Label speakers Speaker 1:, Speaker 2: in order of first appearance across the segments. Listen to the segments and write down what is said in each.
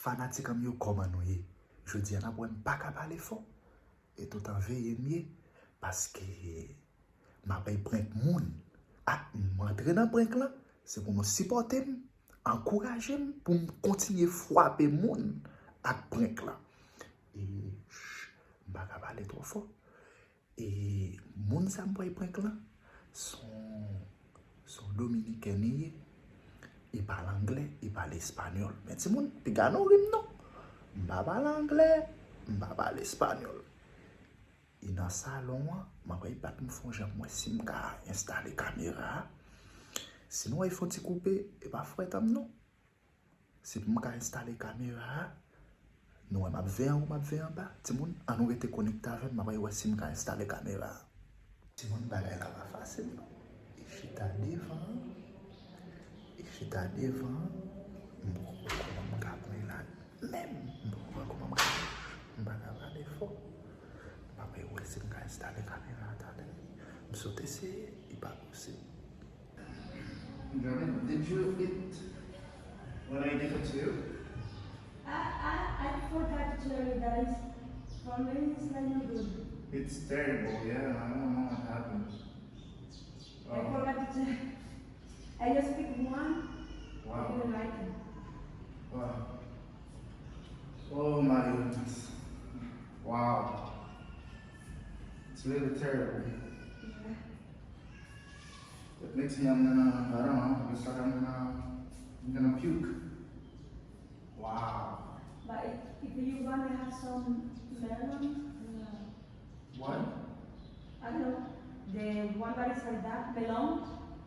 Speaker 1: fanatique comme yo comment nous y. Je dis on a pas qu'à parler fort et tout en veiller mieux parce que m'a pas prendre moun à m'entrer dans prank là, c'est pour me supporter, encourager pour continuer frapper moun à prank là. Et m'a pas parler trop fort. Et moun ça me prank là sont dominikèn. Il parle anglais, il parle espagnol. Mais c'est mon petit gars non rim non. M'pa parle anglais, m'pa parle espagnol. Et dans le salon, je ne vais pas me faire moi si je installer la caméra. Sinon, il faut te couper et pas faire non. Si je installer la caméra, nous allons faire en bas. Si on nous été connecté avec, je vais si je installer la caméra. Si on bagay la pas facile. Je suis devant. Je suis devant. Je vais capter là. Même, je vais parler fort. Je vais essayer d'installer la caméra. Je vais sauter ici, il n'est pas possible. Did you eat when I gave it to you?
Speaker 2: I forgot to tell you guys. For me, it's not good.
Speaker 1: It's terrible, yeah. I don't know what happened.
Speaker 2: I forgot to tell. I just picked one.
Speaker 1: Wow.
Speaker 2: I didn't like it.
Speaker 1: Wow. Oh my goodness. Wow. It's really terrible.
Speaker 2: Yeah.
Speaker 1: It makes me, I don't know, it's like I'm gonna puke. Wow.
Speaker 2: But if you want to have some melon,
Speaker 1: What?
Speaker 2: I don't know, the one that is like that, melon,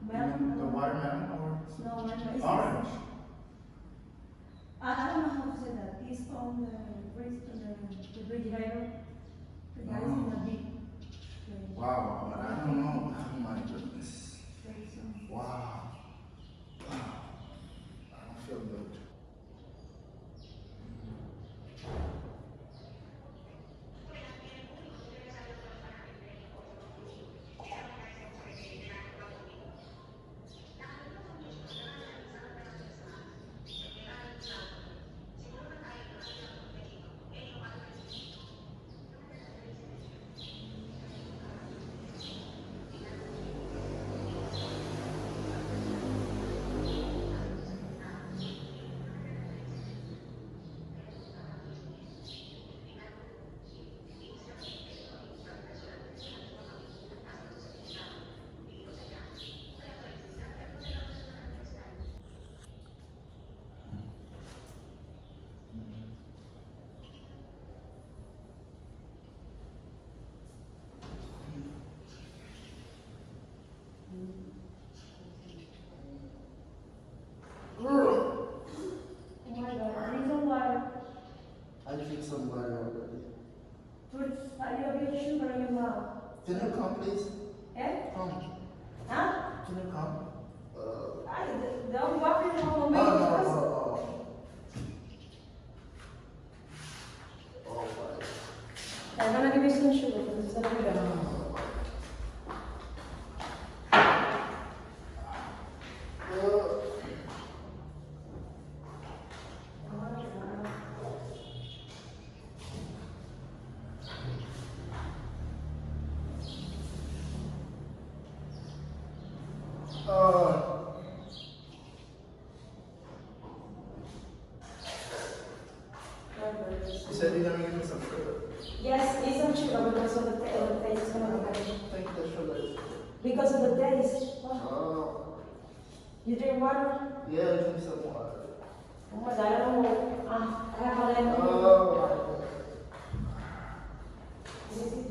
Speaker 1: The watermelon or
Speaker 2: no, it's
Speaker 1: orange?
Speaker 2: I don't know how to say that. It's on the refrigerator. The guy is in the big.
Speaker 1: Wow, I don't know. Oh my goodness. Wow. I don't feel good. I drink some water already. Can you come, please? Come.
Speaker 2: Huh?
Speaker 1: Can you come?
Speaker 2: Don't walk in home.
Speaker 1: Oh. Oh, my.
Speaker 2: I'm gonna give you some sugar because it's not good.
Speaker 1: You said you're gonna give me some sugar.
Speaker 2: Yes, eat some sugar because of the taste.
Speaker 1: Thank you, the sugar.
Speaker 2: Because of the taste.
Speaker 1: Oh.
Speaker 2: You drink water?
Speaker 1: Yeah, drink some water.
Speaker 2: Oh my God, I don't know. I have a lemon.
Speaker 1: Oh.
Speaker 2: Is it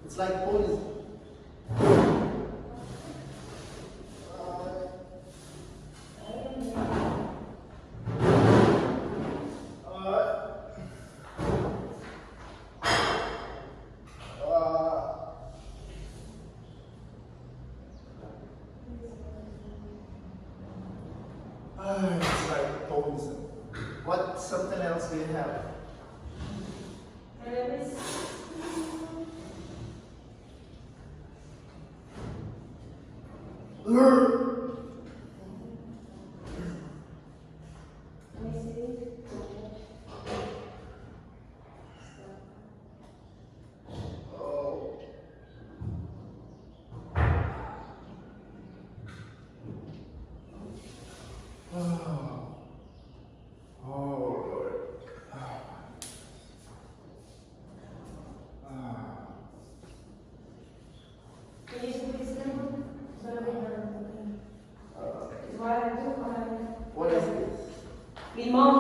Speaker 1: It's like poison. It's like poison. What something else do you have?
Speaker 2: Let me see.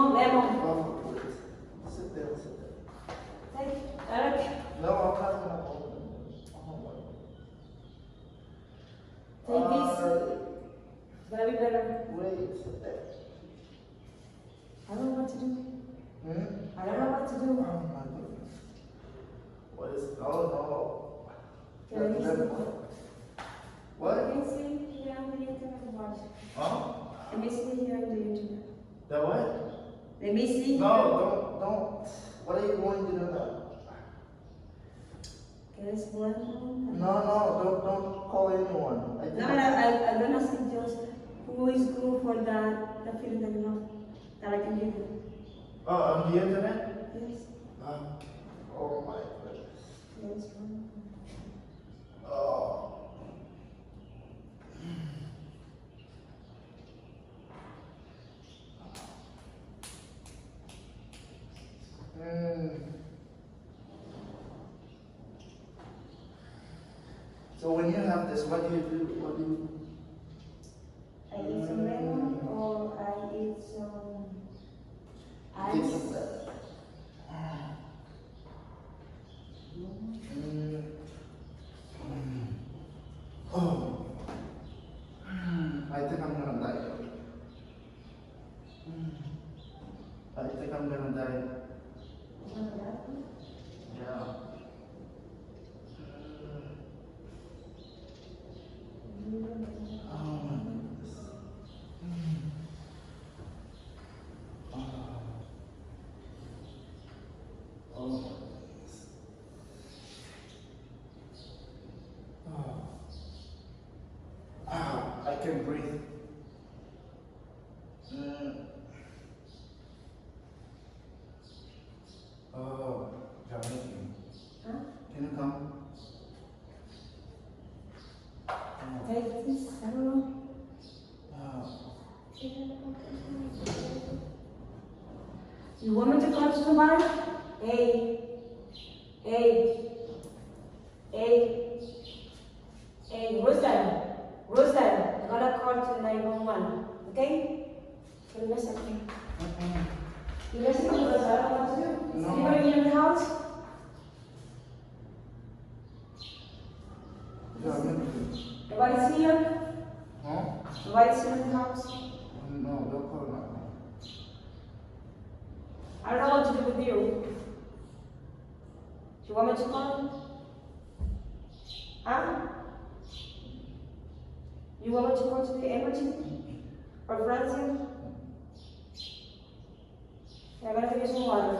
Speaker 2: lemon.
Speaker 1: Oh, wait. Sit there, sit there.
Speaker 2: Take, Eric.
Speaker 1: No, I'm not gonna open it. Oh my.
Speaker 2: Take this. It's gonna be better.
Speaker 1: Wait, sit there.
Speaker 2: I don't know what to do.
Speaker 1: Hmm?
Speaker 2: I don't know what to
Speaker 1: Oh
Speaker 2: do.
Speaker 1: my goodness. What is, oh no.
Speaker 2: Can I
Speaker 1: Let-
Speaker 2: see?
Speaker 1: What?
Speaker 2: Can you see here on the internet and watch?
Speaker 1: Huh?
Speaker 2: Let me see here on the internet.
Speaker 1: The what?
Speaker 2: Let me see.
Speaker 1: No, don't. What are you going to do now?
Speaker 2: Can I explain?
Speaker 1: No, don't call anyone. I think
Speaker 2: No, I'm gonna suggest who is good for the feeling that you have, that I can give you.
Speaker 1: Oh, on the internet?
Speaker 2: Yes.
Speaker 1: Oh my goodness.
Speaker 2: Yes.
Speaker 1: Oh. So when you have this, what do you do? What do you?
Speaker 2: I eat some lemon or I eat some
Speaker 1: Take
Speaker 2: ice.
Speaker 1: some that. Oh. I think I'm gonna die. I think I'm gonna die. Yeah. Oh my goodness. Oh my goodness. I can breathe. Oh, Johnny,
Speaker 2: Huh?
Speaker 1: can you come?
Speaker 2: Take this, I don't know. You want me to come to somebody? Hey, Rosetta, I'm gonna call to 911, okay? Give me a second. You listen to us, I don't know what to do. Is
Speaker 1: No.
Speaker 2: anybody in the house? Nobody's here?
Speaker 1: Huh?
Speaker 2: Nobody's here in the house?
Speaker 1: No, don't call my mom.
Speaker 2: I don't know what to do with you. Do you want me to call? Huh? You want me to go to the emergency? Or Francia? Yeah, I'm gonna give you some water.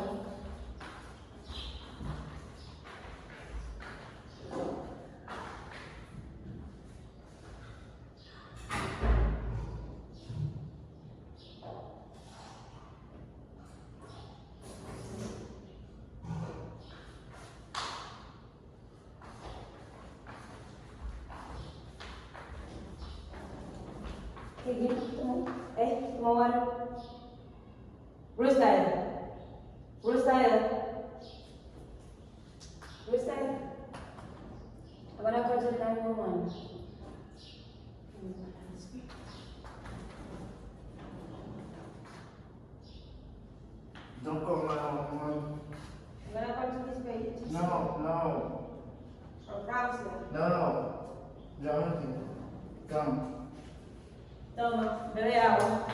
Speaker 2: Toma water. Rosetta. I'm gonna call to 911.
Speaker 1: Don't call my mom.
Speaker 2: I'm gonna call to this page.
Speaker 1: No.
Speaker 2: From Francia.
Speaker 1: No. Jonathan, come.
Speaker 2: Toma, bebe agua.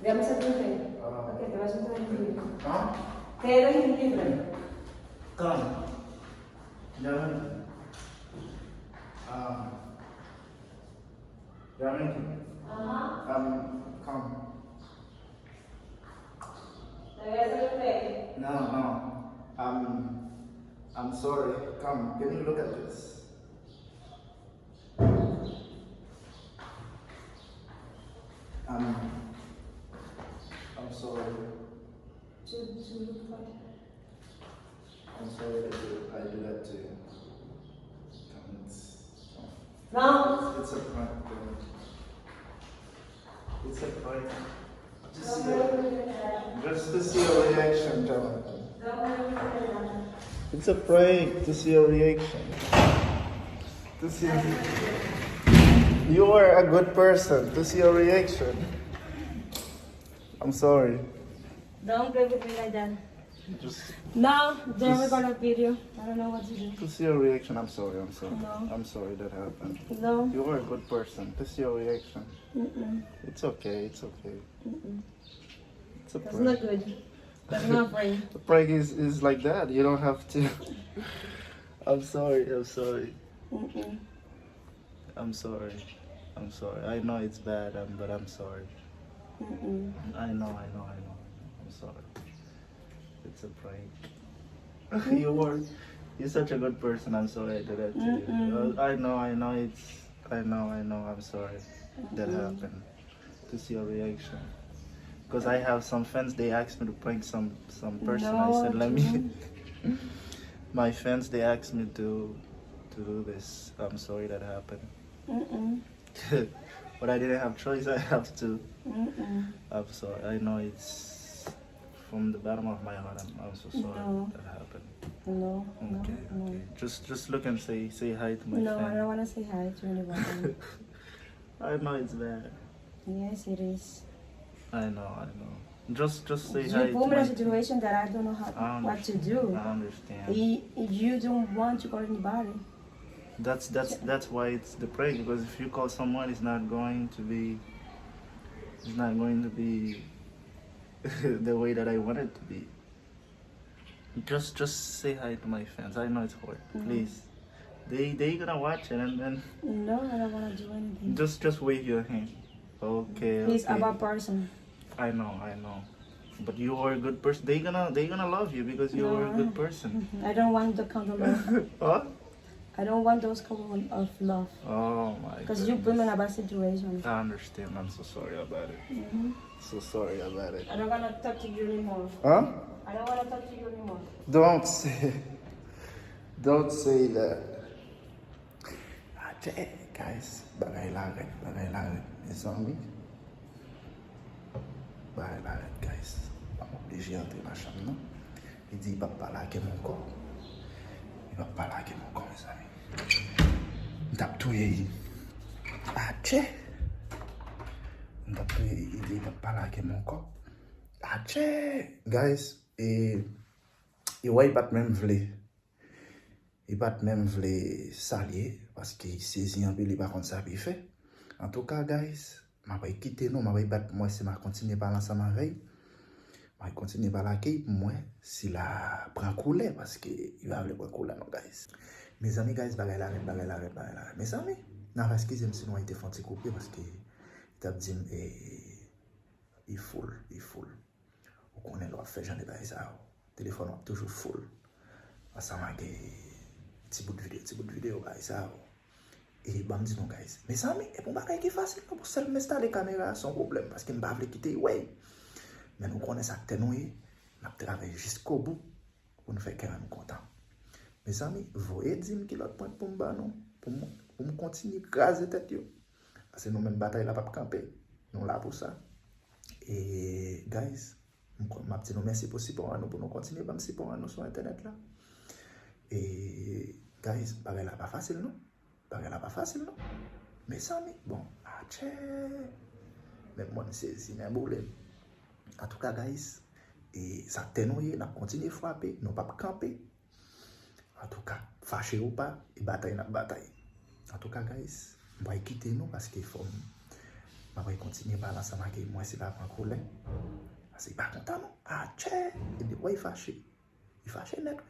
Speaker 2: Déjame ese tinte.
Speaker 1: Ah.
Speaker 2: Ok, te vas a sentar en libre.
Speaker 1: Huh?
Speaker 2: Quedes libre.
Speaker 1: Come. Jonathan. Jonathan.
Speaker 2: Ajá.
Speaker 1: Come.
Speaker 2: Te voy a hacer un té.
Speaker 1: No. I'm sorry. Come. Can you look at this? I'm sorry.
Speaker 2: To look for.
Speaker 1: I'm sorry I do that to you.
Speaker 2: No.
Speaker 1: It's a prank. It's a prank. Just to see your reaction, Jonathan. It's a prank to see your reaction. To see. You are a good person. To see your reaction. I'm sorry.
Speaker 2: Don't play with me like that.
Speaker 1: Just
Speaker 2: No, don't record a video. I don't know what to do.
Speaker 1: to see your reaction. I'm sorry.
Speaker 2: No.
Speaker 1: I'm sorry that happened.
Speaker 2: No.
Speaker 1: You are a good person. To see your reaction.
Speaker 2: Mm-mm.
Speaker 1: It's okay. It's okay.
Speaker 2: Mm-mm.
Speaker 1: It's a
Speaker 2: That's
Speaker 1: prank.
Speaker 2: not good. That's not free.
Speaker 1: The prank is like that. You don't have to. I'm sorry. I'm sorry.
Speaker 2: Mm-mm.
Speaker 1: I'm sorry. I'm sorry. I know it's bad, but I'm sorry.
Speaker 2: Mm-mm.
Speaker 1: I know. I'm sorry. It's a prank. You're such a good person. I'm sorry I did that to you.
Speaker 2: Mm-mm.
Speaker 1: I know. I'm sorry that happened. To see your reaction. Because I have some friends, they asked me to prank some person. I said, let me. My friends, they asked me to do this. I'm sorry that happened.
Speaker 2: Mm-mm.
Speaker 1: But I didn't have choice. I have to.
Speaker 2: Mm-mm.
Speaker 1: I'm sorry. I know it's from the bottom of my heart. I'm so sorry
Speaker 2: No.
Speaker 1: that happened.
Speaker 2: No.
Speaker 1: Okay,
Speaker 2: No.
Speaker 1: okay. Just look and say hi to my
Speaker 2: No,
Speaker 1: friend.
Speaker 2: I don't want to say hi to anybody.
Speaker 1: I know it's bad.
Speaker 2: Yes, it is.
Speaker 1: I know. Just say
Speaker 2: You
Speaker 1: hi to
Speaker 2: put me in
Speaker 1: my
Speaker 2: a situation that I don't know what to do.
Speaker 1: I understand.
Speaker 2: You don't want to call anybody.
Speaker 1: That's why it's the prank, because if you call someone, it's not going to be the way that I want it to be. Just say hi to my fans. I know it's hard. Please. They gonna watch it and then
Speaker 2: No, I don't want to do anything.
Speaker 1: just wave your hand. Okay.
Speaker 2: He's
Speaker 1: okay.
Speaker 2: a bad person.
Speaker 1: I know. But you are a good person. They gonna love you because you are a good person.
Speaker 2: I don't want the kind of love.
Speaker 1: What?
Speaker 2: I don't want those kind of love.
Speaker 1: Oh my.
Speaker 2: Because you put me in a bad situation.
Speaker 1: I understand. I'm so sorry about it. So sorry about it.
Speaker 2: I don't want to talk to you anymore.
Speaker 1: Huh?
Speaker 2: I don't want to talk to you anymore.
Speaker 1: Don't say that. Guys, bagay laget. It's on me. Bagay laget, guys. I'm obligé d'entrer dans la chambre, non? Il dit, il va pas laquer mon corps. Il va pas laquer mon corps, mes amis. Il tape tout, il dit, il va pas laquer mon corps. Guys, et ouais, il va même vle. Il va même vle salier parce qu'il saisit un peu, il va contre ça, il fait. En tout cas, guys, je vais quitter nous, je vais battre moi si je continue par l'ensemble avec. Je vais continuer par la quai pour moi si la prend couler parce qu'il va aller prendre couler, non, guys. Mes amis, guys, bagay la. Mes amis, non, parce que si nous été fait un petit coupé parce que il dit il full. Ou qu'on est là fait j'en ai pas ça. Téléphone toujours full. Ensemble avec petit bout de vidéo guys ça. Et bah me dit non guys. Mes amis, et pour bagay qui facile pour seulement installer caméra sans problème parce que me pas veut quitter ouais. Mais nous connaissons ça tenoué, n'a travaillé jusqu'au bout pour nous faire quand même content. Mes amis, voyez 10 000 point pour me non pour me continuer craser tête yo. Parce que nous même bataille là pas camper. Nous là pour ça. Et guys, m'a dit nous merci pour support nous pour nous continuer ba me support nous sur internet là. Et guys, bagay là pas facile non. Mes amis, bon, même moi c'est un problème. En tout cas, guys, et ça tenouille, n'a continué à frapper, nous pas camper. En tout cas, fâché ou pas, et bataille. En tout cas, guys, on va quitter nous parce qu'il faut. On va continuer par l'ensemble avec moi, c'est pas un problème. Parce qu'il n'est pas content, non? Il dit, ouais, il fâché net.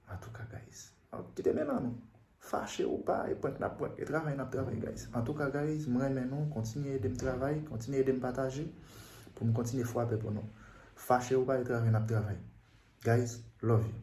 Speaker 1: En tout cas, guys, quittez maintenant, nous. Fâché ou pas, et point, et travail, guys. En tout cas, guys, moi, maintenant, continuez de me travailler, continuez de me partager. Pour me continuer à frapper pour nous. Fâché ou pas, et travail. Guys, love you.